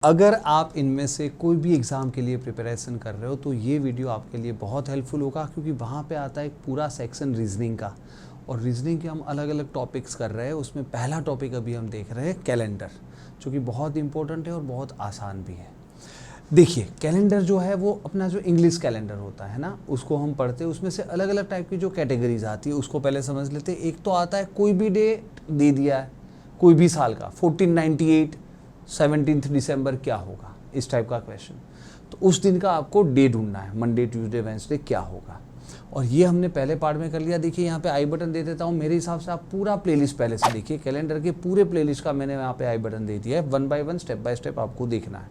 अगर आप इनमें से कोई भी एग्ज़ाम के लिए प्रिपरेशन कर रहे हो तो ये वीडियो आपके लिए बहुत हेल्पफुल होगा, क्योंकि वहाँ पे आता है एक पूरा सेक्शन रीजनिंग का। और रीजनिंग के हम अलग अलग टॉपिक्स कर रहे हैं। उसमें पहला टॉपिक अभी हम देख रहे हैं कैलेंडर, जो कि बहुत इंपॉर्टेंट है और बहुत आसान भी है। देखिए, कैलेंडर जो है वो अपना जो इंग्लिश कैलेंडर होता है ना, उसको हम पढ़ते हैं। उसमें से अलग अलग टाइप की जो कैटेगरीज आती है उसको पहले समझ लेते हैं। एक तो आता है कोई भी डेट दे दिया है, कोई भी साल का, 1498 17 दिसंबर क्या होगा, इस टाइप का क्वेश्चन। तो उस दिन का आपको डे ढूंढना है, मंडे ट्यूसडे वेंसडे क्या होगा। और ये हमने पहले पार्ट में कर लिया। देखिए यहाँ पे आई बटन दे देता हूँ। मेरे हिसाब से आप पूरा प्लेलिस्ट पहले से देखिए। कैलेंडर के पूरे प्लेलिस्ट का मैंने यहाँ पे आई बटन दे दिया है। 1 बाय 1 स्टेप बाय स्टेप आपको देखना है।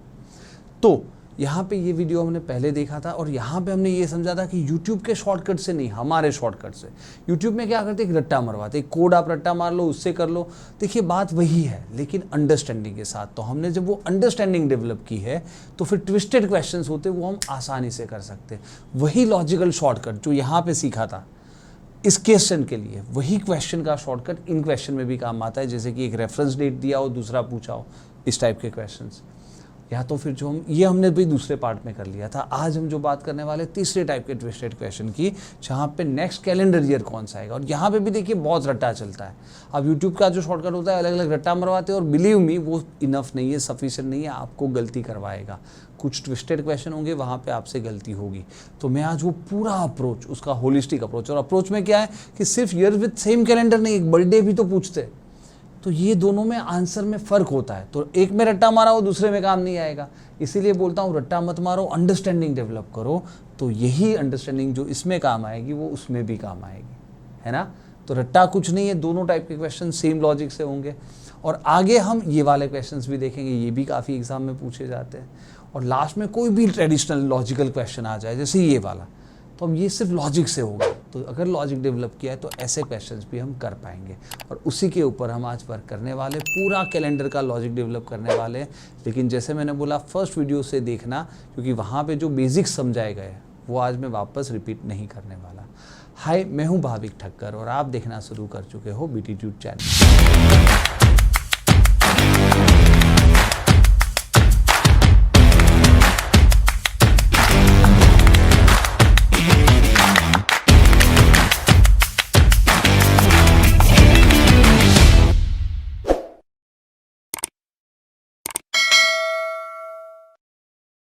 तो यहाँ पे ये वीडियो हमने पहले देखा था और यहाँ पे हमने ये समझा था कि YouTube के शॉर्टकट से नहीं, हमारे शॉर्टकट से। YouTube में क्या करते, एक रट्टा मरवाते, एक कोड आप रट्टा मार लो, उससे कर लो। देखिए बात वही है, लेकिन अंडरस्टैंडिंग के साथ। तो हमने जब वो अंडरस्टैंडिंग डेवलप की है तो फिर ट्विस्टेड क्वेश्चंस होते वो हम आसानी से कर सकते। वही लॉजिकल शॉर्टकट जो यहाँ पे सीखा था इस क्वेश्चन के लिए, वही क्वेश्चन का शॉर्टकट इन क्वेश्चन में भी काम आता है। जैसे कि एक रेफरेंस डेट दिया हो, दूसरा पूछा हो, इस टाइप के क्वेश्चंस। या तो फिर जो हमने भी दूसरे पार्ट में कर लिया था। आज हम जो बात करने वाले तीसरे टाइप के ट्विस्टेड क्वेश्चन की, जहाँ पे नेक्स्ट कैलेंडर ईयर कौन सा आएगा। और यहाँ पे भी देखिए बहुत रट्टा चलता है। अब यूट्यूब का जो शॉर्टकट होता है अलग अलग रट्टा मरवाते हैं, और बिलीव मी वो इनफ नहीं है, सफिशिएंट नहीं है, आपको गलती करवाएगा। कुछ ट्विस्टेड क्वेश्चन होंगे, वहाँ पे आपसे गलती होगी। तो मैं आज वो पूरा अप्रोच, उसका होलिस्टिक अप्रोच, और अप्रोच में क्या है कि सिर्फ ईयर विद सेम कैलेंडर नहीं, एक बर्थडे भी तो पूछते हैं। तो ये दोनों में आंसर में फ़र्क होता है। तो एक में रट्टा मारा हो, दूसरे में काम नहीं आएगा। इसीलिए बोलता हूँ रट्टा मत मारो, अंडरस्टैंडिंग डेवलप करो। तो यही अंडरस्टैंडिंग जो इसमें काम आएगी वो उसमें भी काम आएगी, है ना। तो रट्टा कुछ नहीं है, दोनों टाइप के क्वेश्चन सेम लॉजिक से होंगे। और आगे हम ये वाले क्वेश्चंस भी देखेंगे, ये भी काफ़ी एग्जाम में पूछे जाते हैं। और लास्ट में कोई भी ट्रेडिशनल लॉजिकल क्वेश्चन आ जाए, जैसे ये वाला, तो अब ये सिर्फ लॉजिक से होगा। तो अगर लॉजिक डेवलप किया है तो ऐसे क्वेश्चंस भी हम कर पाएंगे। और उसी के ऊपर हम आज वर्क करने वाले, पूरा कैलेंडर का लॉजिक डेवलप करने वाले। लेकिन जैसे मैंने बोला, फर्स्ट वीडियो से देखना, क्योंकि वहाँ पे जो बेसिक्स समझाए गए वो आज मैं वापस रिपीट नहीं करने वाला। हाय, मैं हूँ भाविक ठक्कर और आप देखना शुरू कर चुके हो बीटीट्यूड चैनल।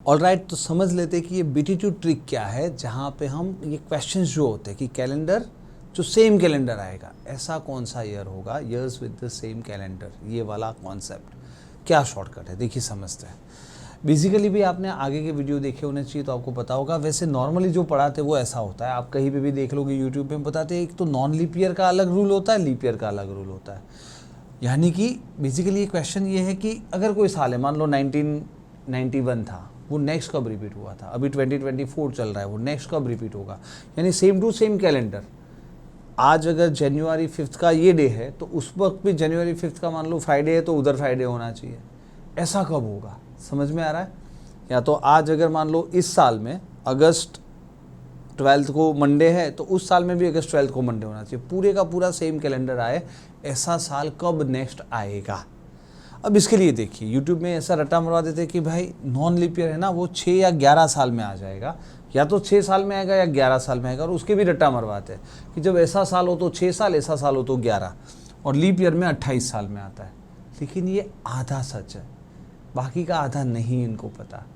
ऑलराइट, तो समझ लेते कि ये बीटीट्यूड ट्रिक क्या है, जहाँ पे हम ये क्वेश्चंस जो होते हैं कि कैलेंडर जो सेम कैलेंडर आएगा, ऐसा कौन सा ईयर होगा, years with the same calendar, ये वाला कॉन्सेप्ट क्या शॉर्टकट है, देखिए समझते हैं। बेसिकली भी आपने आगे के वीडियो देखे होने चाहिए तो आपको पता होगा। वैसे नॉर्मली जो पढ़ाते वो ऐसा होता है, आप कहीं पे भी देख लोगे यूट्यूब में बताते हैं, एक तो नॉन लीप ईयर का अलग रूल होता है, लीप ईयर का अलग रूल होता है। यानी कि बेसिकली ये क्वेश्चन ये है कि अगर कोई साल है, मान लो 1991 था, वो नेक्स्ट कब रिपीट हुआ था, अभी 2024 चल रहा है, वो नेक्स्ट कब रिपीट होगा। यानी सेम टू सेम कैलेंडर। आज अगर जनवरी 5 का ये डे है तो उस वक्त भी जनवरी 5 का मान लो फ्राइडे है तो उधर फ्राइडे होना चाहिए। ऐसा कब होगा, समझ में आ रहा है। या तो आज अगर मान लो इस साल में अगस्त 12 को मंडे है तो उस साल में भी अगस्त 12 को मंडे होना चाहिए। पूरे का पूरा सेम कैलेंडर आए, ऐसा साल कब नेक्स्ट आएगा। अब इसके लिए देखिए, यूट्यूब में ऐसा रट्टा मरवा देते कि भाई नॉन लीप ईयर है ना, वो 6 या 11 साल में आ जाएगा, या तो 6 साल में आएगा या 11 साल में आएगा। और उसके भी रट्टा मरवाते हैं कि जब ऐसा साल हो तो 6 साल, ऐसा साल हो तो 11, और लीप ईयर में 28 साल में आता है। लेकिन ये आधा सच है, बाकी का आधा नहीं इनको पता।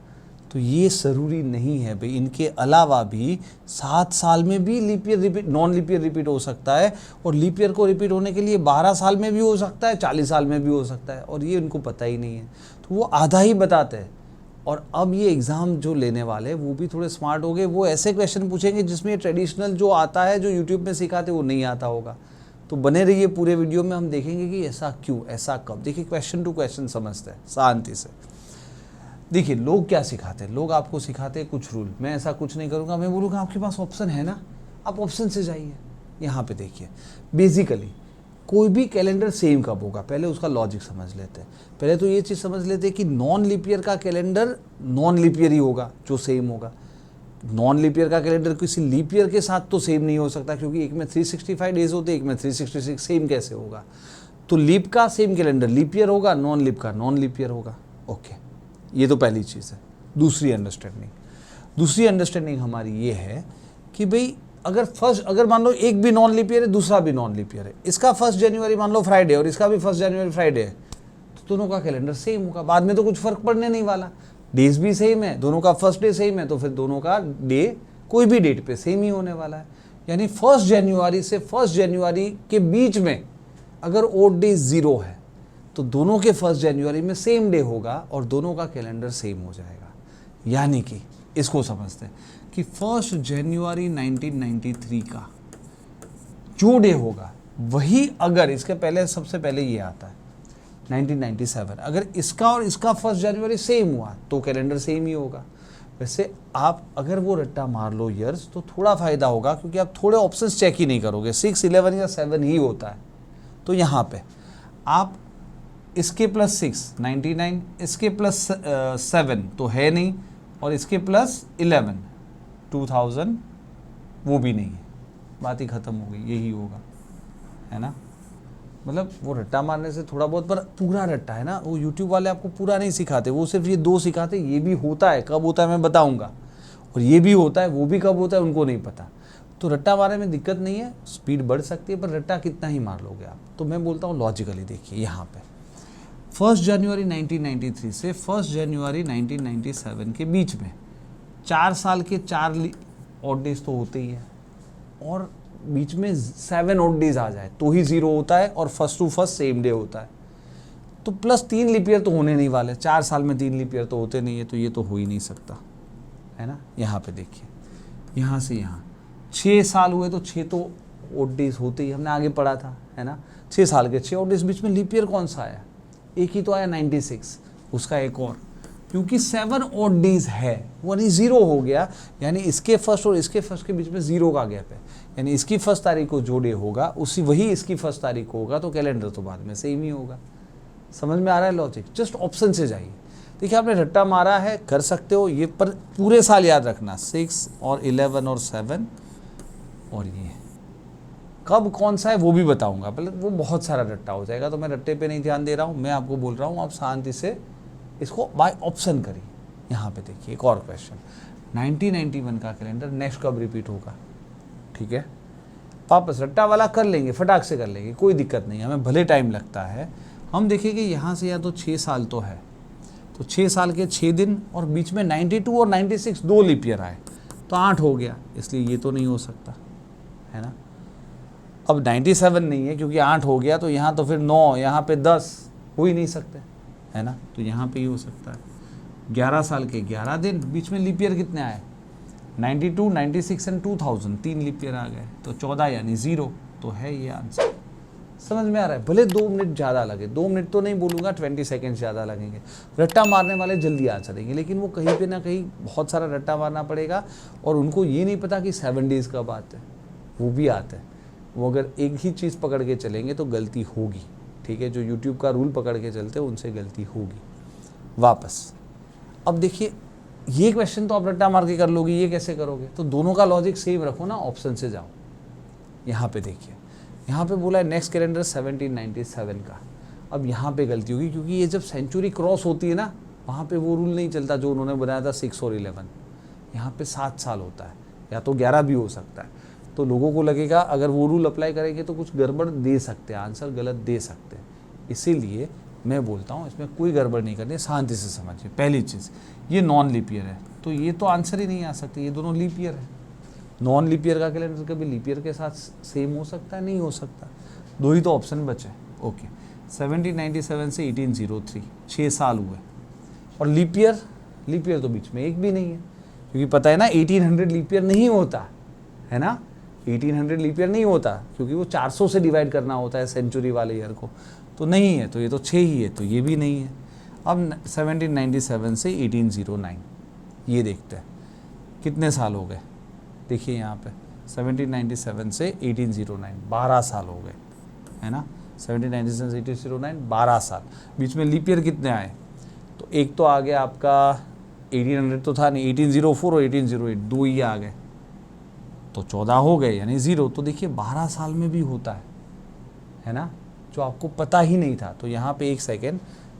तो ये ज़रूरी नहीं है भाई। इनके अलावा भी 7 साल में भी leap year repeat, non leap year repeat हो सकता है। और लीप ईयर को रिपीट होने के लिए 12 साल में भी हो सकता है, 40 साल में भी हो सकता है, और ये इनको पता ही नहीं है। तो वो आधा ही बताते हैं। और अब ये एग्ज़ाम जो लेने वाले वो भी थोड़े स्मार्ट हो गए। वो ऐसे क्वेश्चन पूछेंगे जिसमें ट्रेडिशनल जो आता है, जो यूट्यूब में सिखाते वो नहीं आता होगा। तो बने रहिए पूरे वीडियो में, हम देखेंगे कि ऐसा क्यों, ऐसा कब। देखिए क्वेश्चन टू क्वेश्चन समझते हैं शांति से। देखिए लोग क्या सिखाते हैं, लोग आपको सिखाते हैं कुछ रूल। मैं ऐसा कुछ नहीं करूँगा, मैं बोलूँगा आपके पास ऑप्शन है ना, आप ऑप्शन से जाइए। यहाँ पे देखिए, बेसिकली कोई भी कैलेंडर सेम कब होगा, पहले उसका लॉजिक समझ लेते हैं। पहले तो ये चीज़ समझ लेते हैं कि नॉन लीप ईयर का कैलेंडर नॉन लीप ईयर ही होगा जो सेम होगा। नॉन लीप ईयर का कैलेंडर किसी लीप ईयर के साथ तो सेम नहीं हो सकता, क्योंकि एक में 365 डेज होते हैं, एक में 366, सेम कैसे होगा। तो लीप का सेम कैलेंडर लीप ईयर होगा, नॉन लीप का नॉन लीप ईयर होगा। ओके, ये तो पहली चीज़ है। दूसरी अंडरस्टैंडिंग हमारी ये है कि भाई अगर मान लो एक भी नॉन लीप ईयर है, दूसरा भी नॉन लीप ईयर है, इसका 1 जनवरी मान लो फ्राइडे और इसका भी 1 जनवरी फ्राइडे है, तो दोनों का कैलेंडर सेम होगा, बाद में तो कुछ फर्क पड़ने नहीं वाला, डेज भी सेम है, दोनों का फर्स्ट डे सेम है, तो फिर दोनों का डे कोई भी डेट पे सेम ही होने वाला है। यानी 1 जनवरी से 1 जनवरी के बीच में अगर ओड डे 0 है तो दोनों के 1 जनवरी में सेम डे होगा और दोनों का कैलेंडर सेम हो जाएगा। यानी कि इसको समझते हैं कि 1 जनवरी 1993 का जो डे होगा वही, अगर इसके पहले सबसे पहले ये आता है 1997, अगर इसका और इसका 1 जनवरी सेम हुआ तो कैलेंडर सेम ही होगा। वैसे आप अगर वो रट्टा मार लो ईयर्स तो थोड़ा फ़ायदा होगा, क्योंकि आप थोड़े ऑप्शंस चेक ही नहीं करोगे, 6, 11 या 7 ही होता है। तो यहाँ पे आप इसके प्लस 6 99, इसके प्लस 7 तो है नहीं, और इसके प्लस 11 2000 वो भी नहीं है, बात ही ख़त्म हो गई, यही होगा, है ना। मतलब वो रट्टा मारने से थोड़ा बहुत, पर पूरा रट्टा है ना, वो यूट्यूब वाले आपको पूरा नहीं सिखाते, वो सिर्फ ये 2 सिखाते। ये भी होता है, कब होता है मैं बताऊंगा, और ये भी होता है, वो भी कब होता है उनको नहीं पता। तो रट्टा मारने में दिक्कत नहीं है, स्पीड बढ़ सकती है, पर रट्टा कितना ही मार लोगे आप। तो मैं बोलता हूँ लॉजिकली देखिए, यहाँ पे 1 जनवरी 1993 से 1 जनवरी 1997 के बीच में 4 साल के 4 ऑड डेज तो होते ही है, और बीच में 7 ऑड डेज आ जाए तो ही 0 होता है, और 1st to 1st same day होता है। तो प्लस 3 लीप ईयर तो होने नहीं वाले, 4 साल में 3 लीप ईयर तो होते नहीं है, तो ये तो हो ही नहीं सकता, है ना। यहाँ पे देखिए, यहाँ से यहाँ 6 साल हुए तो 6 तो ऑड डेज होते ही, हमने आगे पढ़ा था, है ना। 6 साल के 6 ऑड डेज, बीच में लीप ईयर कौन सा आया, एक ही तो आया 96, उसका एक और, क्योंकि 7 ऑड डेज है, यानी 0 हो गया, यानी इसके फर्स्ट और इसके फर्स्ट के बीच में 0 का गैप है, यानी इसकी 1 तारीख को जो डे होगा वही इसकी 1 तारीख को होगा, तो कैलेंडर तो बाद में सेम ही होगा। समझ में आ रहा है लॉजिक। जस्ट ऑप्शन से जाइए। देखिए आपने रट्टा मारा है, कर सकते हो ये, पर पूरे साल याद रखना 6 और 11 और 7 और ये कब कौन सा है वो भी बताऊंगा, पहले वो बहुत सारा रट्टा हो जाएगा, तो मैं रट्टे पे नहीं ध्यान दे रहा हूँ, मैं आपको बोल रहा हूँ आप शांति से इसको बाय ऑप्शन करिए। यहाँ पे देखिए एक और क्वेश्चन, 1991 का कैलेंडर नेक्स्ट कब रिपीट होगा, ठीक है। वापस रट्टा वाला कर लेंगे, फटाक से कर लेंगे, कोई दिक्कत नहीं, हमें भले टाइम लगता है। हम देखेंगे यहाँ से या तो 6 साल तो है, तो 6 साल के 6 दिन, और बीच में 92 और 96 2 लीप ईयर आए तो 8 हो गया, इसलिए ये तो नहीं हो सकता, है ना। अब 97 नहीं है क्योंकि 8 हो गया, तो यहाँ तो फिर 9, यहाँ पे 10 हो ही नहीं सकते, है ना, तो यहाँ पे ही हो सकता है। 11 साल के 11 दिन, बीच में लीप ईयर कितने आए, 92, 96 एंड 2000, 3 लीप ईयर आ गए, तो 14 यानी 0, तो है ये आंसर। समझ में आ रहा है। भले 2 मिनट ज़्यादा लगे, 2 मिनट तो नहीं बोलूँगा, 20 सेकेंड ज़्यादा लगेंगे। रट्टा मारने वाले जल्दी आंसर देंगे, लेकिन वो कहीं पे ना कहीं बहुत सारा रट्टा मारना पड़ेगा, और उनको ये नहीं पता कि 7 डेज़ कब आते हैं, वो भी आते हैं। वो अगर एक ही चीज़ पकड़ के चलेंगे तो गलती होगी, ठीक है। जो यूट्यूब का रूल पकड़ के चलते हैं उनसे गलती होगी। वापस अब देखिए, ये क्वेश्चन तो आप रट्टा मार के कर लोगे, ये कैसे करोगे, तो दोनों का लॉजिक सेम रखो ना, ऑप्शन से जाओ। यहाँ पे देखिए, यहाँ पे बोला है नेक्स्ट कैलेंडर 1797 का। अब यहाँ पे गलती होगी, क्योंकि ये जब सेंचुरी क्रॉस होती है ना, वहाँ पे वो रूल नहीं चलता जो उन्होंने बनाया था 6 और 11। यहाँ पे 7 साल होता है, या तो 11 भी हो सकता है। तो लोगों को लगेगा अगर वो रूल अप्लाई करेंगे तो कुछ गड़बड़ दे सकते हैं, आंसर गलत दे सकते हैं। इसीलिए मैं बोलता हूँ इसमें कोई गड़बड़ नहीं करनी, शांति से समझिए। पहली चीज़, ये नॉन लीप ईयर है, तो ये तो आंसर ही नहीं आ सकते, ये दोनों लीप ईयर है। नॉन लीप ईयर का कैलेंडर कभी लीप ईयर के साथ सेम हो सकता है, नहीं हो सकता। 2 ही तो ऑप्शन बचे। ओके, 1797 से 1803, 6 साल हुए। और लीप ईयर तो बीच में एक भी नहीं है, क्योंकि पता है ना 1800 लीप ईयर नहीं होता है ना, 1800 लीप ईयर नहीं होता, क्योंकि वो 400 से डिवाइड करना होता है सेंचुरी वाले ईयर को, तो नहीं है। तो ये तो 6 ही है, तो ये भी नहीं है। अब 1797 से 1809, ये देखते हैं कितने साल हो गए। देखिए यहाँ पे 1797 से 1809, 12 साल हो गए, है ना। 1797 से 1809, 12 साल। बीच में लीप ईयर कितने आए, तो एक तो आ गया आपका 1800 तो था नहीं, 1804 और 1808, 2 ही आ गए, तो 14 हो गए, यानी 0। तो देखिए 12 साल में भी होता है ना, जो आपको पता ही नहीं था। तो यहाँ पे 1 सेकेंड,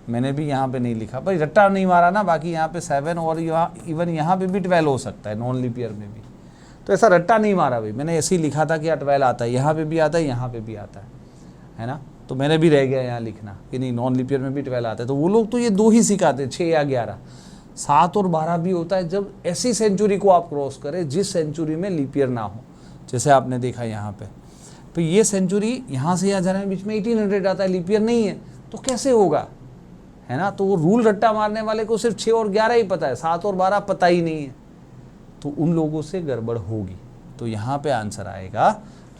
मैंने भी यहाँ पे नहीं लिखा, भाई रट्टा नहीं मारा ना, बाकी यहाँ पे 7 और यहाँ इवन यहाँ पे भी 12 हो सकता है नॉन लीप ईयर में भी, तो ऐसा रट्टा नहीं मारा भाई, मैंने ऐसे ही लिखा था कि 12 आता है, यहाँ पे भी आता है, यहाँ पे भी आता है ना, तो मैंने भी रह गया यहाँ लिखना कि नहीं नॉन लीप ईयर में भी 12 आता है। तो वो लोग तो ये 2 ही सिखाते हैं, 6 या 11, 7 और 12 भी होता है जब ऐसी सेंचुरी को आप क्रॉस करें जिस सेंचुरी में लीप ईयर ना हो, जैसे आपने देखा यहाँ पे। तो ये सेंचुरी यहाँ से यहाँ जाने में बीच में 1800 आता है, लीप ईयर नहीं है, तो कैसे होगा, है ना। तो वो रूल रट्टा मारने वाले को सिर्फ 6 और 11 ही पता है, 7 और 12 पता ही नहीं है, तो उन लोगों से गड़बड़ होगी। तो यहाँ पे आंसर आएगा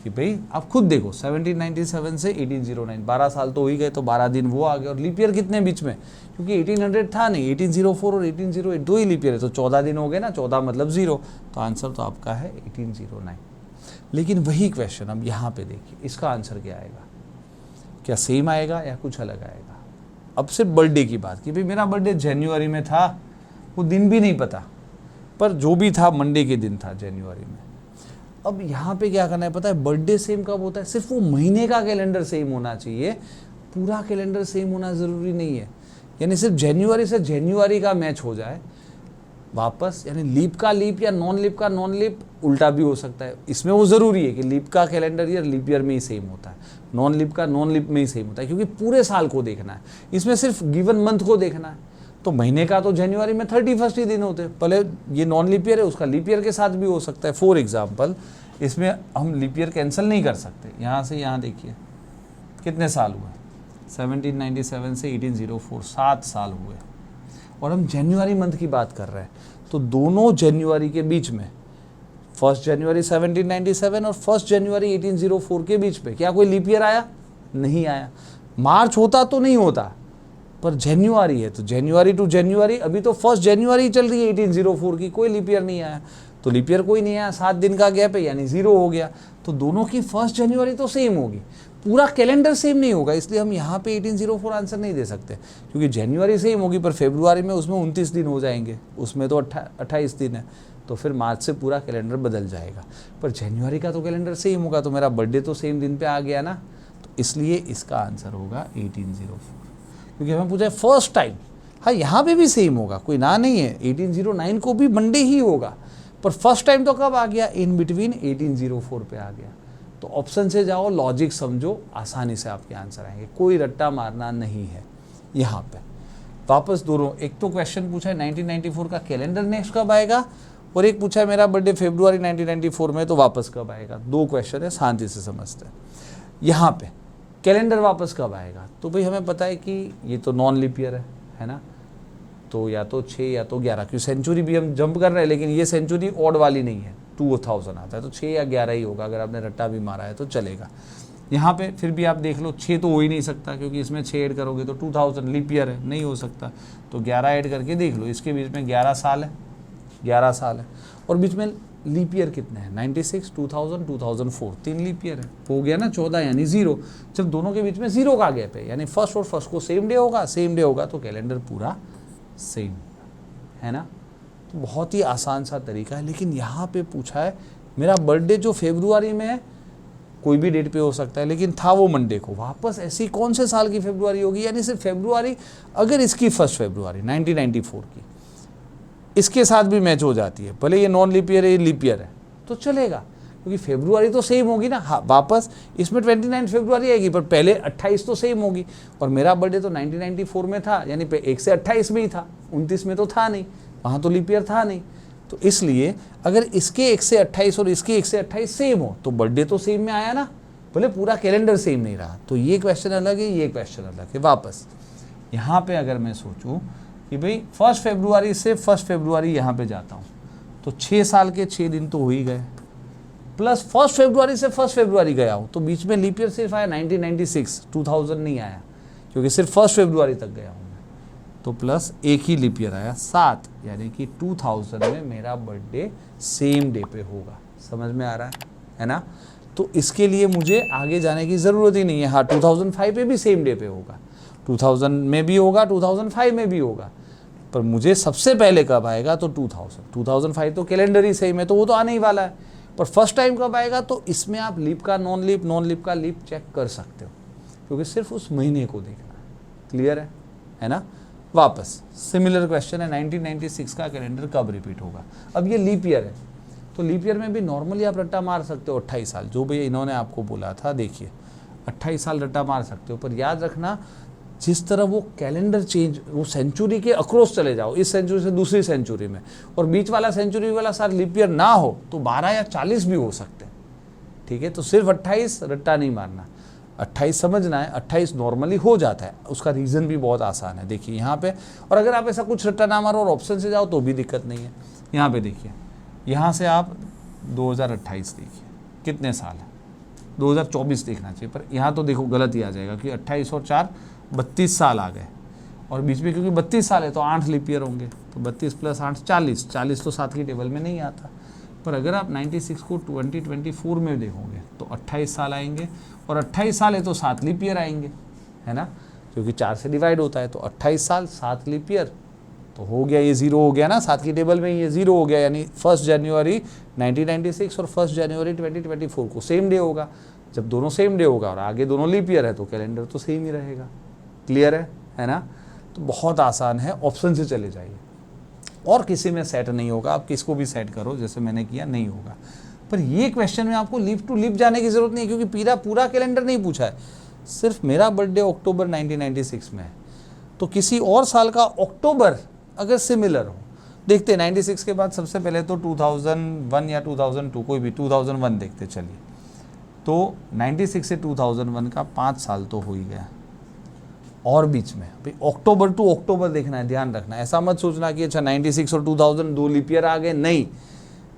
कि भाई आप खुद देखो 1797 से 1809, 12 साल तो हो ही गए, तो 12 दिन वो आ गए, और लीप ईयर कितने बीच में, क्योंकि 1800 था नहीं, 1804 और 1808 2 ही लीप ईयर है, तो 14 दिन हो गए ना, 14 मतलब 0, तो आंसर तो आपका है 1809। लेकिन वही क्वेश्चन अब यहाँ पे देखिए, इसका आंसर क्या आएगा, क्या सेम आएगा या कुछ अलग आएगा। अब सिर्फ बर्थडे की बात कि भाई मेरा बर्थडे जनवरी में था, वो दिन भी नहीं पता, पर जो भी था मंडे के दिन था जनवरी में। अब यहाँ पे क्या करना है पता है, बर्थडे सेम कब होता है, सिर्फ वो महीने का कैलेंडर सेम होना चाहिए, पूरा कैलेंडर सेम होना ज़रूरी नहीं है। यानी सिर्फ जनवरी से जनवरी का मैच हो जाए वापस, यानी लीप का लीप या नॉन लीप का नॉन लीप, उल्टा भी हो सकता है। इसमें वो ज़रूरी है कि लीप का कैलेंडर ईयर लीप ईयर में ही सेम होता है, नॉन लीप का नॉन लीप में ही सेम होता है, क्योंकि पूरे साल को देखना है, इसमें सिर्फ गिवन मंथ को देखना है। तो महीने का तो जनवरी में 31 ही दिन होते हैं, भले ये नॉन लीप ईयर है, उसका लीप ईयर के साथ भी हो सकता है। फॉर एग्जाम्पल इसमें हम लीप ईयर कैंसिल नहीं कर सकते, यहाँ से यहाँ देखिए कितने साल हुए, 1797 से 1804, 7 साल हुए, और हम जनवरी मंथ की बात कर रहे हैं, तो दोनों जनवरी के बीच में 1 जनवरी 1797 और 1 जनवरी 1804 के बीच में क्या कोई लीप ईयर आया, नहीं आया। मार्च होता तो नहीं होता, पर जनवरी है, तो जनवरी टू जनवरी, अभी तो 1 जनवरी चल रही है 1804 की, कोई लीप ईयर नहीं आया, तो लीप ईयर कोई नहीं आया, 7 दिन का गैप है, यानी 0 हो गया। तो दोनों की 1 जनवरी तो सेम होगी, पूरा कैलेंडर सेम नहीं होगा, इसलिए हम यहाँ पे 1804 आंसर नहीं दे सकते, क्योंकि जनवरी सेम होगी, पर फरवरी में उसमें 29 दिन हो जाएंगे, उसमें तो 28 दिन है, तो फिर मार्च से पूरा कैलेंडर बदल जाएगा। पर जनवरी का तो कैलेंडर सेम होगा, तो मेरा बर्थडे तो सेम दिन पे आ गया ना, तो इसलिए इसका आंसर होगा 1804, क्योंकि हमें पूछा है फर्स्ट टाइम। हाँ, यहाँ पे भी सेम होगा, कोई ना नहीं है, 1809 को भी मंडे ही होगा, पर फर्स्ट टाइम तो कब आ गया, इन बिटवीन 1804 पे आ गया। तो ऑप्शन से जाओ, लॉजिक समझो, आसानी से आपके आंसर आएंगे, कोई रट्टा मारना नहीं है यहाँ पे। वापस दोनों, एक तो क्वेश्चन पूछा है 1994 का कैलेंडर नेक्स्ट कब आएगा, और एक पूछा है मेरा बर्थडे फरवरी 1994 में, तो वापस कब आएगा। 2 क्वेश्चन है, शांति से समझते हैं। यहाँ पे कैलेंडर वापस कब आएगा, तो भाई हमें पता है कि ये तो नॉन लीप ईयर है ना, तो या तो 6 या तो 11, क्योंकि सेंचुरी भी हम जंप कर रहे हैं, लेकिन ये सेंचुरी ऑड वाली नहीं है, 2000 आता है, तो 6 या 11 ही होगा, अगर आपने रट्टा भी मारा है तो चलेगा। यहाँ पे फिर भी आप देख लो, 6 तो हो ही नहीं सकता, क्योंकि इसमें 6 ऐड करोगे तो 2000 लीप ईयर है, नहीं हो सकता, तो 11 ऐड करके देख लो, इसके बीच में 11 साल है, 11 साल है, और बीच में लीप ईयर कितने हैं, 96, 2000, 2004, 3 लीप ईयर है, हो गया ना 14, यानी 0। जब दोनों के बीच में 0 का गैप है, यानी फर्स्ट और फर्स्ट को सेम डे होगा, सेम डे होगा तो कैलेंडर पूरा सेम है ना। तो बहुत ही आसान सा तरीका है, लेकिन यहाँ पे पूछा है मेरा बर्थडे जो फरवरी में है, कोई भी डेट पे हो सकता है, लेकिन था वो मंडे को, वापस ऐसी कौन से साल की फरवरी होगी, यानी सिर्फ फरवरी, अगर इसकी 1 फरवरी 1994 की इसके साथ भी मैच हो जाती है, भले ये नॉन लीप ईयर है, ये लीप ईयर है, तो चलेगा, क्योंकि फरवरी तो सेम होगी ना। हाँ, वापस इसमें 29 फरवरी आएगी, पर पहले 28 तो सेम होगी, और मेरा बर्थडे तो 1994 में था, यानी 1 से 28 में ही था, 29 में तो था नहीं, वहाँ तो लीप ईयर था नहीं। तो इसलिए अगर इसके 1 से 28 और इसके 1 से 28 सेम हो, तो बर्थडे तो सेम में आया ना, भले पूरा कैलेंडर सेम नहीं रहा। तो ये क्वेश्चन अलग है, ये क्वेश्चन अलग है। वापस यहाँ पे अगर मैं सोचूं कि भाई 1 फरवरी से 1 फरवरी यहाँ पे जाता हूँ, तो 6 साल के 6 दिन तो हो ही गए, प्लस 1 फरवरी से 1 फरवरी गया हूँ, तो बीच में लीप ईयर सिर्फ आया 1996, 2000 नहीं आया, क्योंकि सिर्फ 1 फरवरी तक गया हूँ मैं, तो प्लस एक ही लीप ईयर आया 7, यानी कि 2000 में मेरा बर्थडे सेम डे पे होगा। समझ में आ रहा है ना। तो इसके लिए मुझे आगे जाने की ज़रूरत ही नहीं है। हाँ, 2005 पे भी सेम डे पे होगा, 2000 में भी होगा, 2005 में भी होगा, पर मुझे सबसे पहले कब आएगा तो 2005 तो कैलेंडर ही सेम है, तो वो तो आने ही वाला है, पर फर्स्ट टाइम कब आएगा, तो इसमें आप लीप का नॉन लीप का लीप चेक कर सकते हो, क्योंकि सिर्फ उस महीने को देखना है। क्लियर है है ना। वापस सिमिलर क्वेश्चन है, 1996 का कैलेंडर कब रिपीट होगा। अब ये लीप ईयर है, तो लीप ईयर में भी नॉर्मली आप रट्टा मार सकते हो 28 साल, जो भी इन्होंने आपको बोला था। देखिए 28 साल रट्टा मार सकते हो, पर याद रखना जिस तरह वो कैलेंडर चेंज, वो सेंचुरी के अक्रॉस चले जाओ, इस सेंचुरी से दूसरी सेंचुरी में, और बीच वाला सेंचुरी वाला साल लीप ईयर ना हो तो 12 या 40 भी हो सकते हैं, ठीक है। तो सिर्फ 28 रट्टा नहीं मारना, 28 समझना है, 28 नॉर्मली हो जाता है। उसका रीज़न भी बहुत आसान है, देखिए यहाँ पे। और अगर आप ऐसा कुछ रट्टा ना मारो और ऑप्शन से जाओ तो भी दिक्कत नहीं है। यहाँ पे देखिए, यहाँ से आप 2028 देखिए कितने साल है, 2024 देखना चाहिए, पर यहाँ तो देखो गलत ही आ जाएगा कि 28 और 4 32 साल आ गए, और बीच में क्योंकि 32 साल है तो 8 लीप ईयर होंगे, तो 32 + 8 40, 40 तो 7 की टेबल में नहीं आता। पर अगर आप 96 को 2024 में देखोगे तो 28 साल आएंगे, और 28 साल है तो 7 लीप ईयर आएंगे, है ना, क्योंकि 4 से डिवाइड होता है। तो 28 साल 7 लीप ईयर तो हो गया, ये 0 हो गया ना, 7 की टेबल में ये 0 हो गया, यानी 1 जनवरी 1996 और 1 जनवरी 2024 को सेम डे होगा। जब दोनों सेम डे होगा और आगे दोनों लीप ईयर है तो कैलेंडर तो सेम ही रहेगा। क्लियर है ना। तो बहुत आसान है, ऑप्शन से चले जाइए, और किसी में सेट नहीं होगा, आप किसको भी सेट करो जैसे मैंने किया नहीं होगा। पर ये क्वेश्चन में आपको लीप टू लीप जाने की ज़रूरत नहीं है, क्योंकि पूरा कैलेंडर नहीं पूछा है, सिर्फ मेरा बर्थडे अक्टूबर 1996 में है, तो किसी और साल का अक्टूबर अगर सिमिलर हो, देखते हैं 96 के बाद सबसे पहले तो 2001 या 2002, कोई भी 2001 देखते चलिए। तो 96 से 2001 का 5 साल तो हो ही गया, और बीच में भाई अक्टूबर टू अक्टूबर देखना है, ध्यान रखना। ऐसा मत सोचना कि अच्छा 96 और 2000 2 लीप ईयर आ गए, नहीं।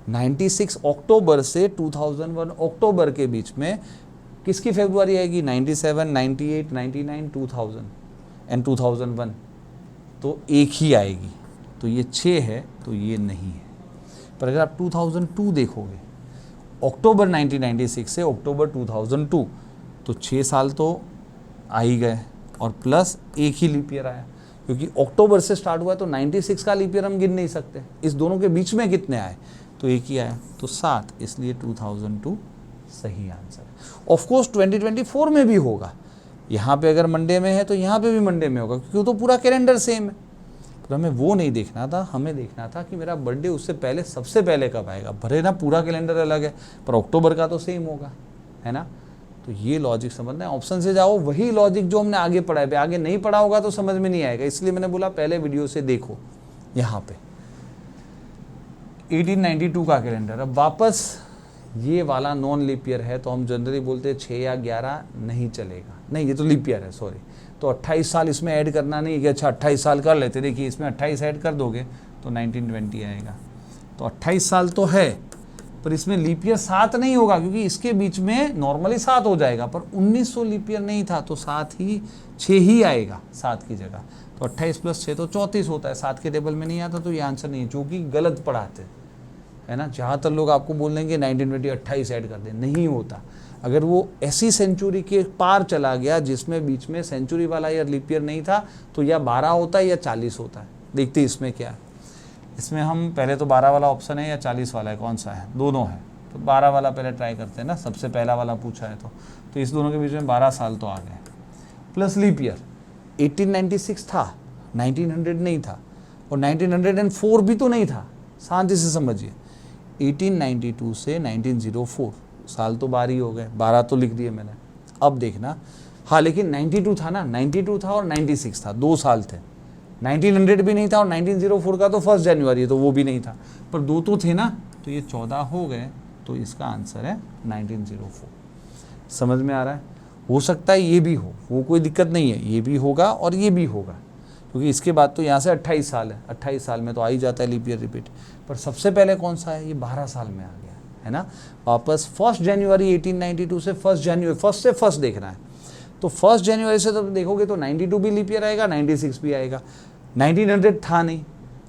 96 अक्टूबर से 2001 अक्टूबर के बीच में किसकी फरवरी आएगी, 97, 98, 99, 2000 एंड 2001, तो एक ही आएगी। तो ये 6 है, तो ये नहीं है। पर अगर आप 2002 देखोगे, अक्टूबर 1996 से अक्टूबर 2002, तो 6 साल तो आ ही गए, और प्लस एक ही लीप ईयर आया, क्योंकि अक्टूबर से स्टार्ट हुआ है तो 96 का लीप ईयर हम गिन नहीं सकते। इस दोनों के बीच में कितने आए, तो एक ही आया, तो 7, इसलिए 2002 सही आंसर है। ऑफकोर्स 2024 में भी होगा, यहाँ पे अगर मंडे में है तो यहाँ पे भी मंडे में होगा, क्योंकि तो पूरा कैलेंडर सेम है। पर हमें वो नहीं देखना था, हमें देखना था कि मेरा बर्थडे उससे पहले सबसे पहले कब आएगा। भले ना पूरा कैलेंडर अलग है, पर अक्टूबर का तो सेम होगा, है ना। तो ये लॉजिक समझना है, ऑप्शन से जाओ, वही लॉजिक जो हमने आगे पढ़ा है। आगे नहीं पढ़ा होगा तो समझ में नहीं आएगा, इसलिए मैंने बोला पहले वीडियो से देखो। यहाँ पे 1892 का कैलेंडर, अब वापस ये वाला नॉन लीप ईयर है, तो हम जनरली बोलते हैं 6 या 11 नहीं चलेगा, नहीं ये तो लीप ईयर है, सॉरी। तो 28 साल इसमें ऐड करना नहीं कि अच्छा 28 साल कर लेते, देखिए इसमें 28 ऐड कर दोगे तो 1920 आएगा। तो 28 साल तो है, पर इसमें लीप ईयर 7 नहीं होगा, क्योंकि इसके बीच में नॉर्मली 7 हो जाएगा, पर 1900 लीप ईयर नहीं था, तो 6 ही आएगा 7 की जगह। तो 28 + 6 तो 34 होता है, 7 के टेबल में नहीं आता, तो ये आंसर नहीं है, जो कि गलत पढ़ाते है ना। ज़्यादातर लोग आपको बोल देंगे 1920 28 ऐड कर दें, नहीं होता। अगर वो ऐसी सेंचुरी के पार चला गया जिसमें बीच में सेंचुरी वाला ईयर लीप ईयर नहीं था, तो या 12 होता है या 40 होता है। देखते इसमें क्या है, इसमें हम पहले तो 12 वाला ऑप्शन है या 40 वाला है, कौन सा है, दोनों है। तो 12 वाला पहले ट्राई करते हैं ना, सबसे पहला वाला पूछा है तो इस दोनों के बीच में 12 साल तो आ गए, प्लस लीप ईयर 1896 था, 1900 नहीं था, और 1904 भी तो नहीं था। शांति से समझिए, 1892 से 1904 साल तो 12 ही हो गए, 12 तो लिख दिए मैंने। अब देखना, हाँ लेकिन 92 था ना, 92 था और 96 था, 2 साल थे। 1900 भी नहीं था, और 1904 का तो 1 जनवरी है, तो वो भी नहीं था, पर 2 तो थे ना, तो ये 14 हो गए, तो इसका आंसर है 1904। समझ में आ रहा है। हो सकता है ये भी हो, वो कोई दिक्कत नहीं है, ये भी होगा और ये भी होगा, क्योंकि इसके बाद तो यहाँ से 28 साल है, 28 साल में तो आ ही जाता है लीप ईयर रिपीट। पर सबसे पहले कौन सा है, ये 12 साल में आ गया है ना। वापस 1 जनवरी 1892 से 1 जनवरी, फर्स्ट से फर्स्ट देखना है, तो 1 जनवरी से तो देखोगे तो 92 भी लीप ईयर आएगा, 96 भी आएगा। 1900 था नहीं,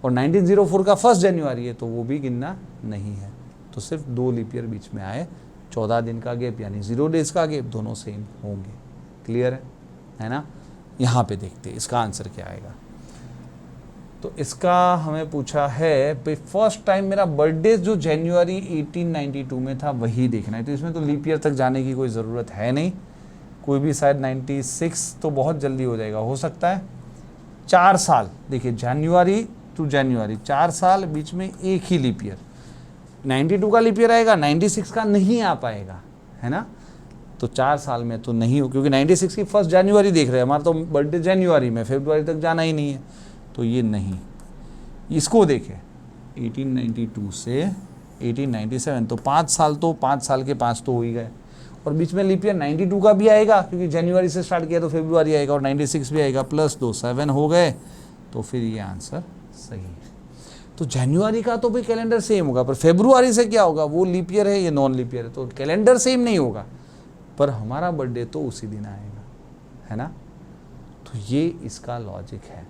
और 1904 का 1 जनवरी है, तो वो भी गिनना नहीं है। तो सिर्फ 2 लीप ईयर बीच में आए, 14 दिन का गैप यानी 0 डेज का गैप, दोनों सेम होंगे। क्लियर है ना। यहाँ पे देखते हैं इसका आंसर क्या आएगा। तो इसका हमें पूछा है भाई फर्स्ट टाइम मेरा बर्थडे जो जनवरी 1892 में था वही देखना है, तो इसमें तो लीप ईयर तक जाने की कोई ज़रूरत है नहीं, कोई भी शायद 96 तो बहुत जल्दी हो जाएगा, हो सकता है 4 साल, देखिए जनवरी टू जनवरी 4 साल, बीच में एक ही लीप ईयर, 92 का लीप ईयर आएगा, 96 का नहीं आ पाएगा, है ना। तो 4 साल में तो नहीं हो, क्योंकि 96 की 1 जनवरी देख रहे हैं, हमारा तो बर्थडे जनवरी में, फरवरी तक जाना ही नहीं है, तो ये नहीं। इसको देखें 1892 से 1897, तो 5 साल, तो 5 साल के 5 तो हो ही गए, और बीच में लीप ईयर 92 का भी आएगा, क्योंकि जनवरी से स्टार्ट किया तो फरवरी आएगा, और 96 भी आएगा, प्लस 2 7 हो गए, तो फिर ये आंसर सही है। तो जनवरी का तो भी कैलेंडर सेम होगा, पर फरवरी से क्या होगा, वो लीप ईयर है, ये नॉन लीप ईयर है, तो कैलेंडर सेम नहीं होगा, पर हमारा बर्थडे तो उसी दिन आएगा, है ना। तो ये इसका लॉजिक है।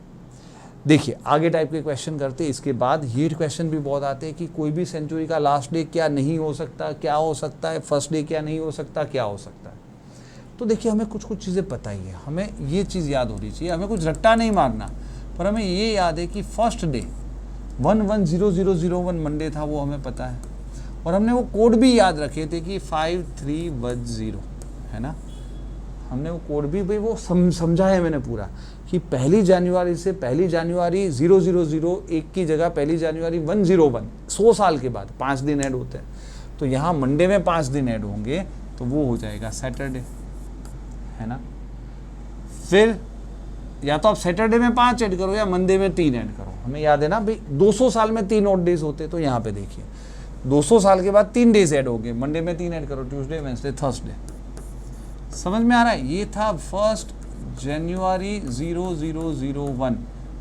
देखिए आगे टाइप के क्वेश्चन करते हैं, इसके बाद ये क्वेश्चन भी बहुत आते हैं कि कोई भी सेंचुरी का लास्ट डे क्या नहीं हो सकता, क्या हो सकता है, फर्स्ट डे क्या नहीं हो सकता, क्या हो सकता है। तो देखिए हमें कुछ कुछ चीज़ें पता ही है, हमें ये चीज़ याद होनी चाहिए, हमें कुछ रट्टा नहीं मारना, पर हमें ये याद है कि फर्स्ट डे 110001 मंडे था, वो हमें पता है, और हमने वो कोड भी याद रखे थे कि 5310, है ना। हमने वो कोड भी भाई वो समझा है मैंने पूरा, कि 1 जनवरी से 1 जनवरी 0001 की जगह 1 जनवरी 101, 100 साल के बाद 5 दिन ऐड होते हैं, तो यहाँ मंडे में 5 दिन ऐड होंगे, तो वो हो जाएगा सैटरडे, है ना। फिर या तो आप सैटरडे में 5 ऐड करो या मंडे में 3 ऐड करो, हमें याद है ना भाई 200 साल में 3 ऑड डेज होते, तो यहाँ पे देखिए 200 साल के बाद 3 डेज ऐड होंगे, मंडे में 3 ऐड करो, ट्यूसडे वेडनेसडे थर्सडे। समझ में आ रहा है। ये था 1 जनवरी 0001,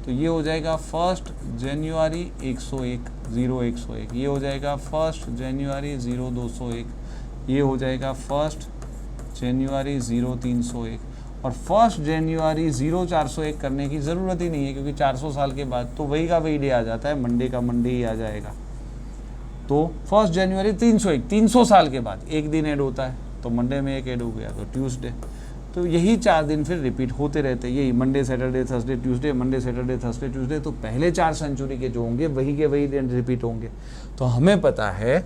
तो ये हो जाएगा 1 जनवरी 101, ये हो जाएगा 1 जनवरी 0201, ये हो जाएगा 1 जनवरी 0301, और 1 जनवरी 0401 करने की ज़रूरत ही नहीं है, क्योंकि 400 साल के बाद तो वही का वही डे आ जाता है, मंडे का मंडे ही आ जाएगा। तो 1 जनवरी 301, 300 साल के बाद एक दिन ऐड होता है, तो मंडे में एक ऐड हो गया, तो ट्यूसडे। तो यही 4 दिन फिर रिपीट होते रहते हैं, यही Monday Saturday Thursday Tuesday, Monday Saturday Thursday Tuesday, तो पहले 4 सेंचुरी के जो होंगे वही के वही दिन रिपीट होंगे। तो हमें पता है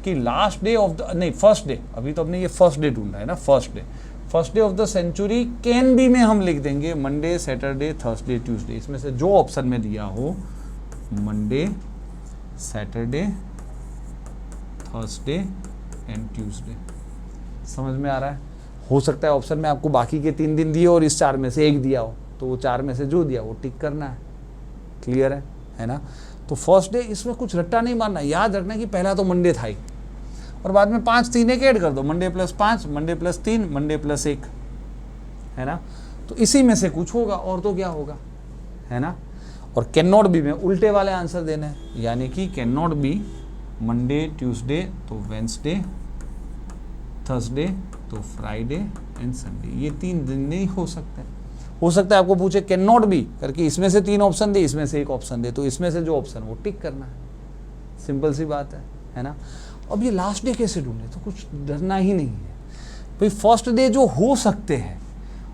कि लास्ट डे ऑफ द, नहीं फर्स्ट डे, अभी तो हमने ये फर्स्ट डे ढूंढा है ना, first day of the century can be में हम लिख देंगे मंडे सैटरडे थर्सडे ट्यूसडे, इसमें से जो ऑप्शन में दिया हो, Monday Saturday Thursday and Tuesday. समझ में आ रहा है। हो सकता है ऑप्शन में आपको बाकी के 3 दिन दिए और इस 4 में से एक दिया हो, तो वो 4 में से जो दिया वो टिक करना है। क्लियर है ना। तो फर्स्ट डे, इसमें कुछ रट्टा नहीं मारना, याद रखना कि पहला तो मंडे था ही, और बाद में 5 3 एक ऐड कर दो, Monday plus 5, Monday plus 3, Monday plus 1, है ना। तो इसी में से कुछ होगा, और तो क्या होगा, है ना। और कैन नॉट बी में उल्टे वाले आंसर देने हैं, यानी कि can not be Monday Tuesday तो वेंसडे, थर्सडे तो फ्राइडे एंड संडे, ये 3 दिन नहीं हो सकते। हो सकता है आपको पूछे कैन नॉट बी करके, इसमें से 3 ऑप्शन दे, इसमें से 1 ऑप्शन दे, तो इसमें से जो ऑप्शन वो टिक करना है। सिंपल सी बात है ना। अब ये लास्ट डे कैसे ढूंढे, तो कुछ डरना ही नहीं है भाई। फर्स्ट डे जो हो सकते हैं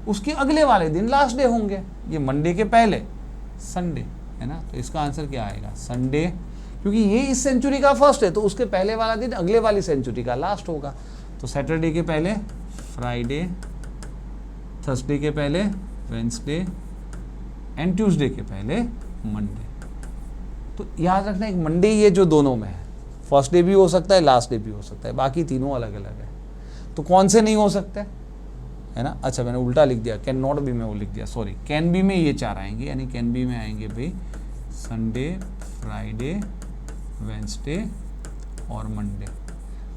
उसके अगले वाले दिन लास्ट डे होंगे, ये मंडे के पहले संडे, है ना। तो इसका आंसर क्या आएगा, संडे, क्योंकि ये इस सेंचुरी का फर्स्ट है, तो उसके पहले वाला दिन अगले वाली सेंचुरी का लास्ट होगा। तो सैटरडे के पहले फ्राइडे, थर्सडे के पहले वेडनेसडे एंड ट्यूसडे के पहले मंडे। तो याद रखना एक मंडे ये जो दोनों में है, फर्स्ट डे भी हो सकता है, लास्ट डे भी हो सकता है, बाकी तीनों अलग अलग है। तो कौन से नहीं हो सकते, है ना। अच्छा मैंने उल्टा लिख दिया, कैन नॉट बी में वो लिख दिया, सॉरी। कैन बी में ये 4 आएंगे, यानी कैन बी में आएंगे भाई संडे, फ्राइडे, वेडनेसडे और मंडे।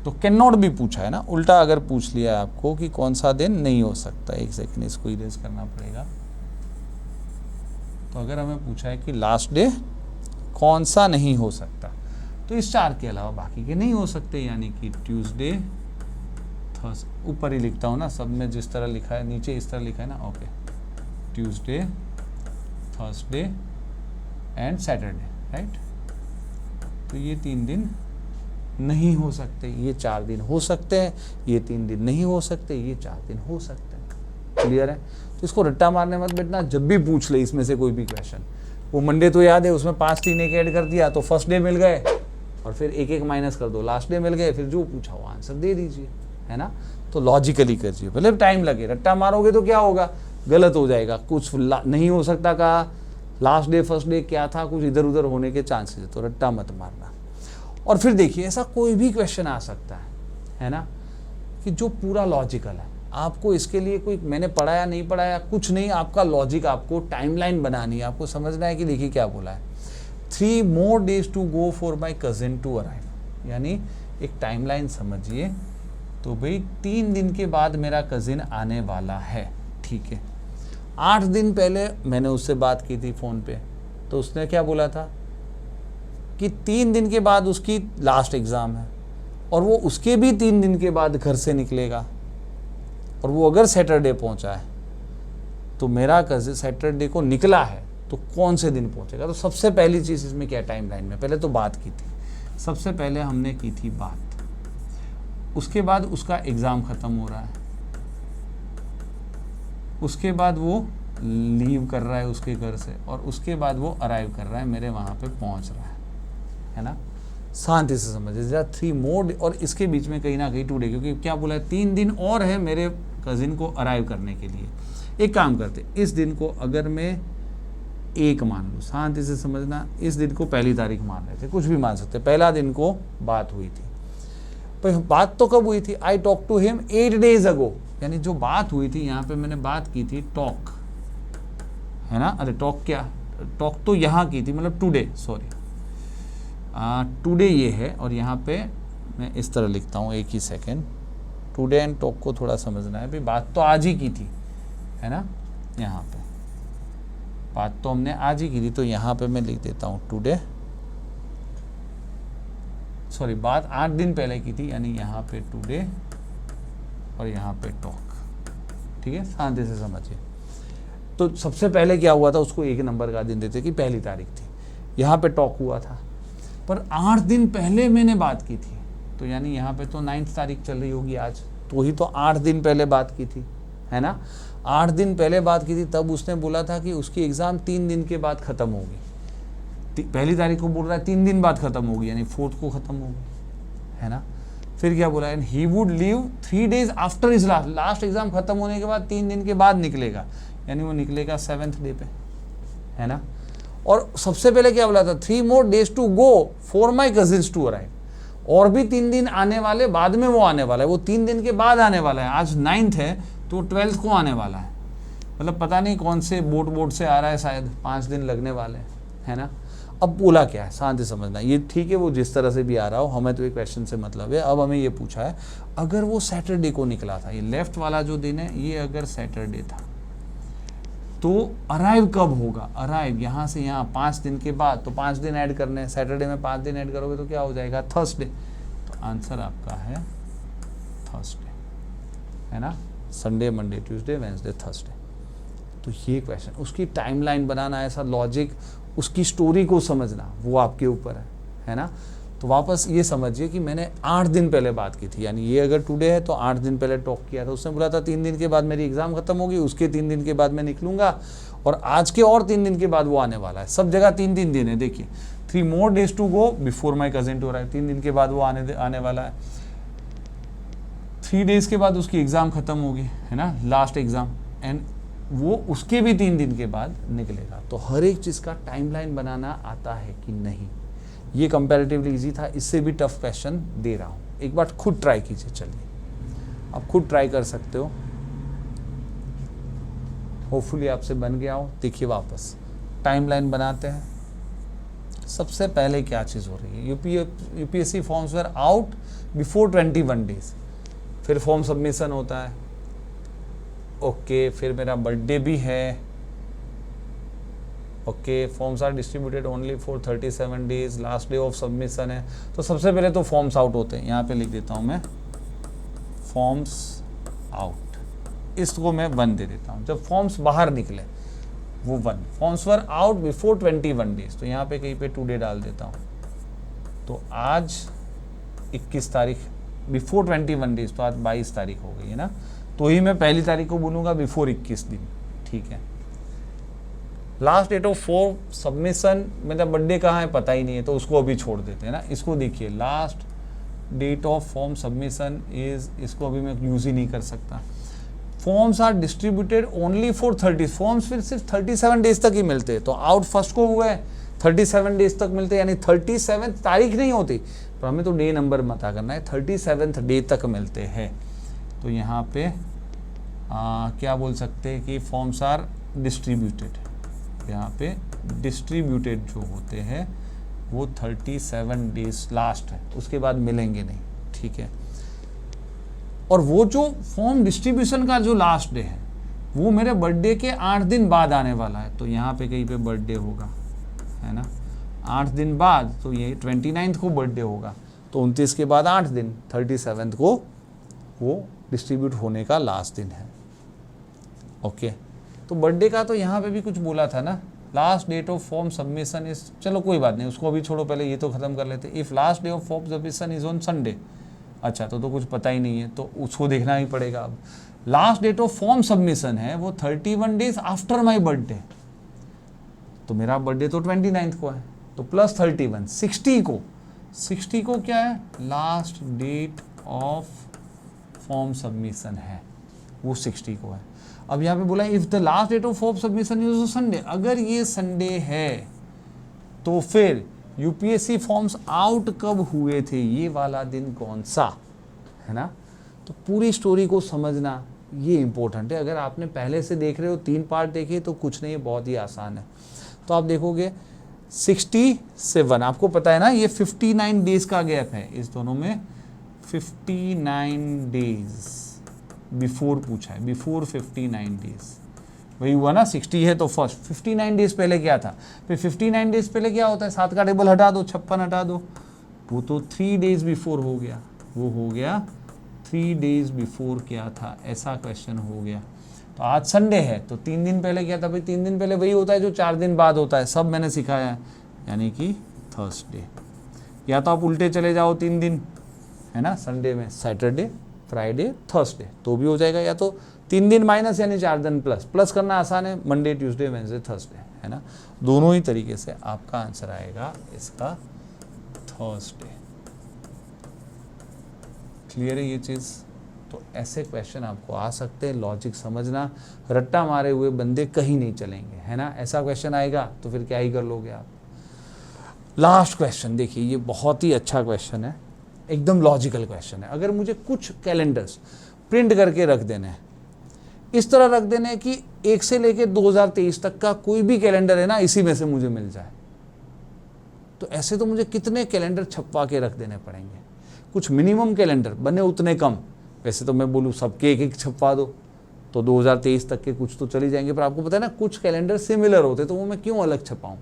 तो कैन नॉट बी पूछा है ना, उल्टा अगर पूछ लिया आपको कि कौन सा दिन नहीं हो सकता, एक सेकंड इसको इरेज करना पड़ेगा। तो अगर हमें पूछा है कि लास्ट डे कौन सा नहीं हो सकता, तो इस 4 के अलावा बाकी के नहीं हो सकते, यानी कि ट्यूसडे, थर्सडे, ऊपर ही लिखता हूँ ना सब में, जिस तरह लिखा है नीचे इस तरह लिखा है ना, okay. Tuesday, Thursday and Saturday, right. तो ये 3 दिन नहीं हो सकते, ये 4 दिन हो सकते हैं, ये 3 दिन नहीं हो सकते, ये 4 दिन हो सकते हैं। क्लियर है। तो इसको रट्टा मारने मत बैठना, जब भी पूछ ले इसमें से कोई भी क्वेश्चन। वो मंडे तो याद है, उसमें 5 3 एक ऐड कर दिया, तो फर्स्ट डे मिल गए, और फिर 1 1 माइनस कर दो, लास्ट डे मिल गए, फिर जो पूछा वो आंसर दे दीजिए, है ना। तो लॉजिकली करिए, भले टाइम लगे। रट्टा मारोगे तो क्या होगा, गलत हो जाएगा, कुछ नहीं हो सकता कहा लास्ट डे फर्स्ट डे क्या था, कुछ इधर उधर होने के चांसेस है, तो रट्टा मत मारना। और फिर देखिए ऐसा कोई भी क्वेश्चन आ सकता है ना, कि जो पूरा लॉजिकल है। आपको इसके लिए कोई मैंने पढ़ाया नहीं पढ़ाया कुछ नहीं, आपका लॉजिक, आपको टाइमलाइन बनानी है, आपको समझना है कि देखिए क्या बोला है, 3 more days to go for my cousin to arrive, यानी एक टाइमलाइन समझिए। तो भाई 3 दिन के बाद मेरा कजिन आने वाला है, ठीक है। 8 दिन पहले मैंने उससे बात की थी फ़ोन पे, तो उसने क्या बोला था कि 3 दिन के बाद उसकी लास्ट एग्ज़ाम है, और वो उसके भी 3 दिन के बाद घर से निकलेगा, और वो अगर सैटरडे पहुंचा है तो मेरा कजिन सैटरडे को निकला है तो कौन से दिन पहुंचेगा। तो सबसे पहली चीज़ इसमें क्या, टाइमलाइन में पहले तो बात की थी, सबसे पहले हमने की थी बात, उसके बाद उसका एग्ज़ाम ख़त्म हो रहा है, उसके बाद वो लीव कर रहा है उसके घर से, और उसके बाद वो अराइव कर रहा है, मेरे वहाँ पे पहुँच रहा है ना। शांति से समझिए, जरा 3 more, और इसके बीच में कहीं ना कहीं 2 डे, क्योंकि क्या बोला है 3 दिन और है मेरे कज़िन को अराइव करने के लिए। एक काम करते, इस दिन को अगर मैं 1 मान लूँ, शांति से समझना, इस दिन को पहली तारीख मान लेते, कुछ भी मान सकते, पहला दिन को बात हुई थी। पर बात तो कब हुई थी, I talk to him 8 days ago, यानी जो बात हुई थी यहाँ पे मैंने बात की थी टॉक, है ना। अरे टॉक क्या, टॉक तो यहाँ की थी, मतलब टुडे, सॉरी टुडे ये है, और यहाँ पे मैं इस तरह लिखता हूँ, एक ही सेकेंड, टुडे एंड टॉक को थोड़ा समझना है। भाई बात तो आज ही की थी, है ना, यहाँ पे बात तो हमने आज ही की थी, तो यहाँ पे मैं लिख देता हूँ टुडे, सॉरी बात 8 दिन पहले की थी, यानी यहाँ पे टुडे और यहाँ पे टॉक, ठीक है, शांति से समझिए। तो सबसे पहले क्या हुआ था, उसको 1 नंबर का दिन देते कि पहली तारीख थी, यहाँ पे टॉक हुआ था, पर 8 दिन पहले मैंने बात की थी, तो यानी यहाँ पे तो 9 तारीख चल रही होगी आज, तो ही तो 8 दिन पहले बात की थी, है ना। 8 दिन पहले बात की थी, तब उसने बोला था कि उसकी एग्ज़ाम 3 दिन के बाद ख़त्म होगी, पहली तारीख को बोल रहा है 3 दिन बाद ख़त्म होगी, यानी 4th को ख़त्म होगी, है ना। फिर क्या बोला, and he would leave 3 days after his last exam ख़त्म होने के बाद 3 दिन के बाद निकलेगा, यानी वो निकलेगा 7th डे पे, है ना। और सबसे पहले क्या बोला था, 3 more days to go for my cousins to arrive, और भी 3 दिन आने वाले, बाद में वो आने वाला है, वो 3 दिन के बाद आने वाला है। आज 9th है तो 12th को आने वाला है, मतलब पता नहीं कौन से बोट से आ रहा है, शायद 5 दिन लगने वाले हैं, है ना। अब बोला क्या है, शांति समझना, ये ठीक है वो जिस तरह से भी आ रहा हो, हमें तो एक क्वेश्चन से मतलब है। अब हमें ये पूछा है, अगर वो सैटरडे को निकला था, ये लेफ्ट वाला जो दिन है ये अगर सैटरडे था, तो अराइव कब होगा, अराइव यहाँ से यहाँ 5 दिन के बाद, तो 5 दिन ऐड करने हैं, सैटरडे में 5 दिन ऐड करोगे तो क्या हो जाएगा, थर्सडे। तो आंसर आपका है थर्सडे, है ना, Sunday Monday Tuesday Wednesday Thursday. तो ये क्वेश्चन, उसकी टाइमलाइन बनाना, ऐसा लॉजिक, उसकी स्टोरी को समझना, वो आपके ऊपर है ना। तो वापस ये समझिए कि मैंने 8 दिन पहले बात की थी, यानी ये अगर टुडे है तो 8 दिन पहले टॉक किया था, उसने बोला था 3 दिन के बाद मेरी एग्ज़ाम ख़त्म होगी, उसके 3 दिन के बाद मैं निकलूँगा, और आज के और 3 दिन के बाद वो आने वाला है। सब जगह 3 दिन है, देखिए 3 more days to go before my cousin to arrive, 3 दिन के बाद वो आने वाला है, 3 days के बाद उसकी एग्ज़ाम ख़त्म होगी, है ना, लास्ट एग्ज़ाम, एंड वो उसके भी 3 दिन के बाद निकलेगा। तो हर एक चीज़ का टाइमलाइन बनाना आता है कि नहीं, ये कंपैरेटिवली इजी था, इससे भी टफ क्वेश्चन दे रहा हूँ, एक बार खुद ट्राई कीजिए। चलिए आप खुद ट्राई कर सकते हो, होपफुली आपसे बन गया हो। देखिए वापस टाइमलाइन बनाते हैं। सबसे पहले क्या चीज़ हो रही है, UPSC forms were out before 21 days, फिर फॉर्म सबमिशन होता है, ओके, फिर मेरा बर्थडे भी है, okay, forms are distributed only for 37 days, last day of submission है। तो सबसे पहले तो फॉर्म्स आउट होते हैं, यहाँ पे लिख देता हूँ मैं फॉर्म्स आउट, इसको मैं 1 दे देता हूँ। जब फॉर्म्स बाहर निकले वो 1, forms were out before 21 days, तो यहाँ पे कहीं पे टुडे डाल देता हूँ। तो आज 21 तारीख, बिफोर 21 days, तो आज 22 तारीख हो गई है ना, तो ही मैं पहली तारीख को बोलूँगा बिफोर 21 दिन, ठीक है। Last date of form submission, मेरा बर्थडे कहाँ है पता ही नहीं है, तो उसको अभी छोड़ देते हैं ना। इसको देखिए, last date of form submission is, इसको अभी मैं यूज़ ही नहीं कर सकता। Forms are distributed only for 30, forms फिर सिर्फ 37 डेज तक ही मिलते हैं। तो आउट फर्स्ट को हुआ है 37 डेज तक मिलते हैं, यानी 37 तारीख नहीं होती, पर हमें तो डे नंबर पता करना है, 37th डे तक मिलते हैं। तो यहाँ पे क्या बोल सकते हैं कि फॉर्म्स आर डिस्ट्रीब्यूटेड, यहाँ पे डिस्ट्रीब्यूटेड जो होते हैं वो 37 डेज लास्ट है, उसके बाद मिलेंगे नहीं, ठीक है। और वो जो फॉर्म डिस्ट्रीब्यूशन का जो लास्ट डे है वो मेरे बर्थडे के 8 दिन बाद आने वाला है। तो यहाँ पे कहीं पे बर्थडे होगा, है ना, 8 दिन बाद, तो ये 29th को बर्थडे होगा, तो 29 के बाद 8 दिन, 37th को वो डिस्ट्रीब्यूट होने का लास्ट दिन है। ओके, तो बर्थडे का तो यहाँ पे भी कुछ बोला था ना, last date of form submission is, चलो कोई बात नहीं, उसको अभी छोड़ो, पहले ये तो खत्म कर लेते। If last day of form submission is on Sunday, अच्छा तो कुछ पता ही नहीं है, तो उसको देखना ही पड़ेगा। अब last date of form submission है वो 31 डेज आफ्टर माई बर्थडे, तो मेरा बर्थडे तो 29th को है, तो प्लस 31, 60 को क्या है, last date of form submission है, वो 60 को है। अब यहाँ पे बोला if the last date of form submission is Sunday, अगर ये संडे है तो फिर यूपीएससी फॉर्म्स आउट कब हुए थे, ये वाला दिन कौन सा, है ना। तो पूरी स्टोरी को समझना ये इंपॉर्टेंट है। अगर आपने पहले से देख रहे हो, 3 पार्ट देखे, तो कुछ नहीं, बहुत ही आसान है। तो आप देखोगे 67, आपको पता है ना ये 59 डेज का गैप है इस दोनों में, 59 डेज बिफोर पूछा है, बिफोर 59 डेज, वही हुआ ना, 60 है तो फर्स्ट 59 डेज पहले क्या था, फिर 59 डेज पहले क्या होता है, 7 का टेबल हटा दो, 56 हटा दो, वो तो 3 डेज बिफोर हो गया, वो हो गया 3 डेज बिफोर क्या था, ऐसा क्वेश्चन हो गया। तो आज संडे है तो 3 दिन पहले क्या था भाई, 3 दिन पहले वही होता है जो 4 दिन बाद होता है, सब मैंने सिखाया है, यानी कि थर्सडे। या तो आप उल्टे चले जाओ 3 दिन, है ना, संडे में सैटरडे, फ्राइडे, थर्सडे, तो भी हो जाएगा, या तो 3 दिन माइनस यानी 4 दिन प्लस, प्लस करना आसान है, मंडे, ट्यूसडे, वेडनेसडे, थर्सडे, है ना। दोनों ही तरीके से आपका आंसर आएगा इसका थर्सडे। क्लियर है ये चीज़। तो ऐसे क्वेश्चन आपको आ सकते हैं, लॉजिक समझना, रट्टा मारे हुए बंदे कहीं नहीं चलेंगे, है ना। ऐसा क्वेश्चन आएगा तो फिर क्या ही कर लोगे आप। लास्ट क्वेश्चन देखिए, ये बहुत ही अच्छा क्वेश्चन है, एकदम लॉजिकल क्वेश्चन है। अगर मुझे कुछ कैलेंडर्स प्रिंट करके रख देने हैं, इस तरह रख देने हैं कि 1 से लेकर 2023 तक का कोई भी कैलेंडर है ना, इसी में से मुझे मिल जाए, तो ऐसे तो मुझे कितने कैलेंडर छपवा के रख देने पड़ेंगे। कुछ मिनिमम कैलेंडर बने उतने कम, वैसे तो मैं बोलूँ सबके एक छपवा दो तो 2023 तक के कुछ तो चली जाएंगे, पर आपको पता है ना कुछ कैलेंडर सिमिलर होते, तो वो मैं क्यों अलग छपाऊँ।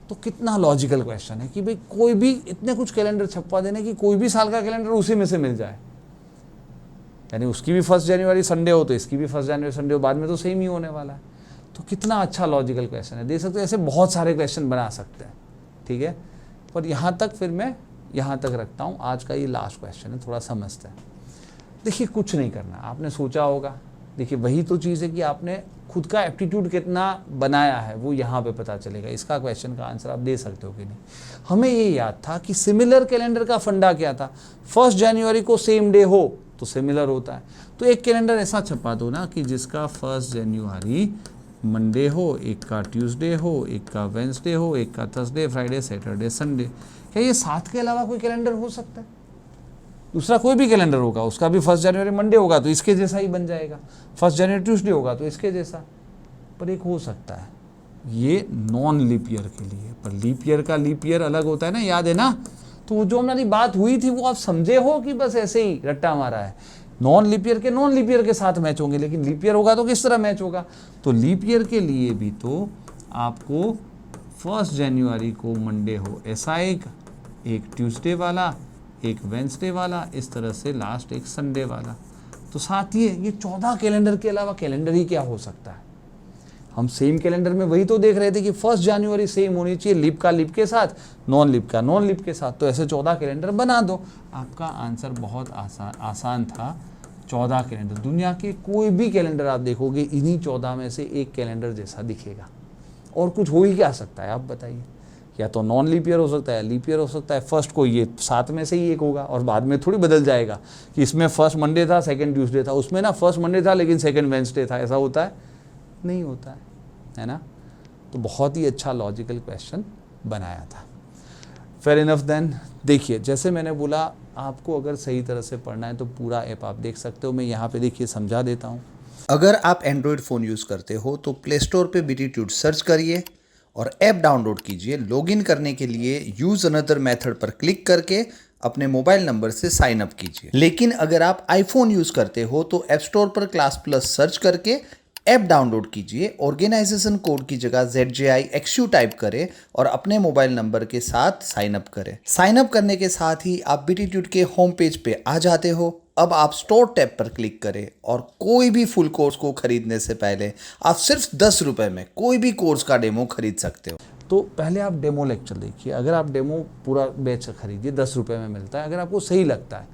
तो कितना लॉजिकल क्वेश्चन है कि भाई कोई भी इतने कुछ कैलेंडर छपवा देने कि कोई भी साल का कैलेंडर उसी में से मिल जाए, यानी उसकी भी 1 जनवरी संडे हो तो इसकी भी 1 जनवरी संडे हो, बाद में तो सेम ही होने वाला है। तो कितना अच्छा लॉजिकल क्वेश्चन है, देख सकते हो। ऐसे बहुत सारे क्वेश्चन बना सकते हैं, ठीक है। पर यहाँ तक फिर मैं यहाँ तक रखता हूँ, आज का ये लास्ट क्वेश्चन है, थोड़ा समझते हैं। देखिए कुछ नहीं करना, आपने सोचा होगा, देखिए वही तो चीज़ है कि आपने खुद का एप्टीट्यूड कितना बनाया है वो यहाँ पे पता चलेगा। इसका क्वेश्चन का आंसर आप दे सकते हो कि नहीं। हमें ये याद था कि सिमिलर कैलेंडर का फंडा क्या था, 1 जनवरी को सेम डे हो तो सिमिलर होता है। तो एक कैलेंडर ऐसा छपा दो ना कि जिसका 1 जनवरी मंडे हो, एक का ट्यूसडे हो, एक का वेंसडे हो, एक का थर्सडे, फ्राइडे, सैटरडे, संडे। क्या ये 7 के अलावा कोई कैलेंडर हो सकता है? दूसरा कोई भी कैलेंडर होगा, उसका भी 1 जनवरी मंडे होगा तो इसके जैसा ही बन जाएगा, 1 जनवरी ट्यूसडे होगा तो इसके जैसा। पर एक हो सकता है ये नॉन लीप ईयर के लिए, पर लीप ईयर का लीप ईयर अलग होता है ना, याद है ना। तो वो जो हमारी बात हुई थी वो आप समझे हो कि बस ऐसे ही रट्टा मारा है। नॉन लीप ईयर के नॉन लीप ईयर के साथ मैच होंगे, लेकिन लीप ईयर होगा तो किस तरह मैच होगा। तो लीप ईयर के लिए भी तो आपको 1 जनवरी को मंडे हो ऐसा एक ट्यूसडे वाला, एक वेंसडे वाला, इस तरह से लास्ट एक संडे वाला। तो साथ ही ये 14 कैलेंडर के अलावा कैलेंडर ही क्या हो सकता है। हम सेम कैलेंडर में वही तो देख रहे थे कि 1 जनवरी सेम होनी चाहिए, लीप का लीप के साथ, नॉन लीप का नॉन लीप के साथ। तो ऐसे 14 कैलेंडर बना दो, आपका आंसर बहुत आसान था। 14 कैलेंडर, दुनिया के कोई भी कैलेंडर आप देखोगे इन्हीं 14 में से एक कैलेंडर जैसा दिखेगा, और कुछ हो ही क्या सकता है आप बताइए। या तो नॉन लीप ईयर हो सकता है, लीप ईयर हो सकता है। फर्स्ट को ये 7 में से ही एक होगा और बाद में थोड़ी बदल जाएगा कि इसमें फर्स्ट मंडे था सेकंड ट्यूसडे था, उसमें ना फर्स्ट मंडे था लेकिन सेकंड वेंसडे था, ऐसा होता है? नहीं होता है ना। तो बहुत ही अच्छा लॉजिकल क्वेश्चन बनाया था। Fair enough then. देखिए जैसे मैंने बोला, आपको अगर सही तरह से पढ़ना है तो पूरा ऐप आप देख सकते हो। मैं यहाँ पे देखिए समझा देता हूँ। अगर आप एंड्रॉयड फ़ोन यूज़ करते हो तो प्ले स्टोर पे बीटीट्यूड सर्च करिए और ऐप डाउनलोड कीजिए। लॉगिन करने के लिए यूज़ अनदर मेथड पर क्लिक करके अपने मोबाइल नंबर से साइन अप कीजिए। लेकिन अगर आप आईफोन यूज़ करते हो तो ऐप स्टोर पर क्लास प्लस सर्च करके ऐप डाउनलोड कीजिए। ऑर्गेनाइजेशन कोड की जगह ZJIXU टाइप करें और अपने मोबाइल नंबर के साथ साइन अप करें। साइन अप करने के साथ ही आप बीटीट्यूड के होम पेज पे आ जाते हो। अब आप स्टोर टैब पर क्लिक करें और कोई भी फुल कोर्स को खरीदने से पहले आप सिर्फ 10 रुपए में कोई भी कोर्स का डेमो खरीद सकते हो। तो पहले आप डेमो लेक्चर देखिए। अगर आप डेमो पूरा बैच खरीदिए, 10 रुपये में मिलता है। अगर आपको सही लगता है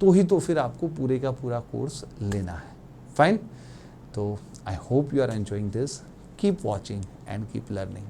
तो फिर आपको पूरे का पूरा कोर्स लेना है। फाइन। तो I hope you are enjoying this. Keep watching and keep learning.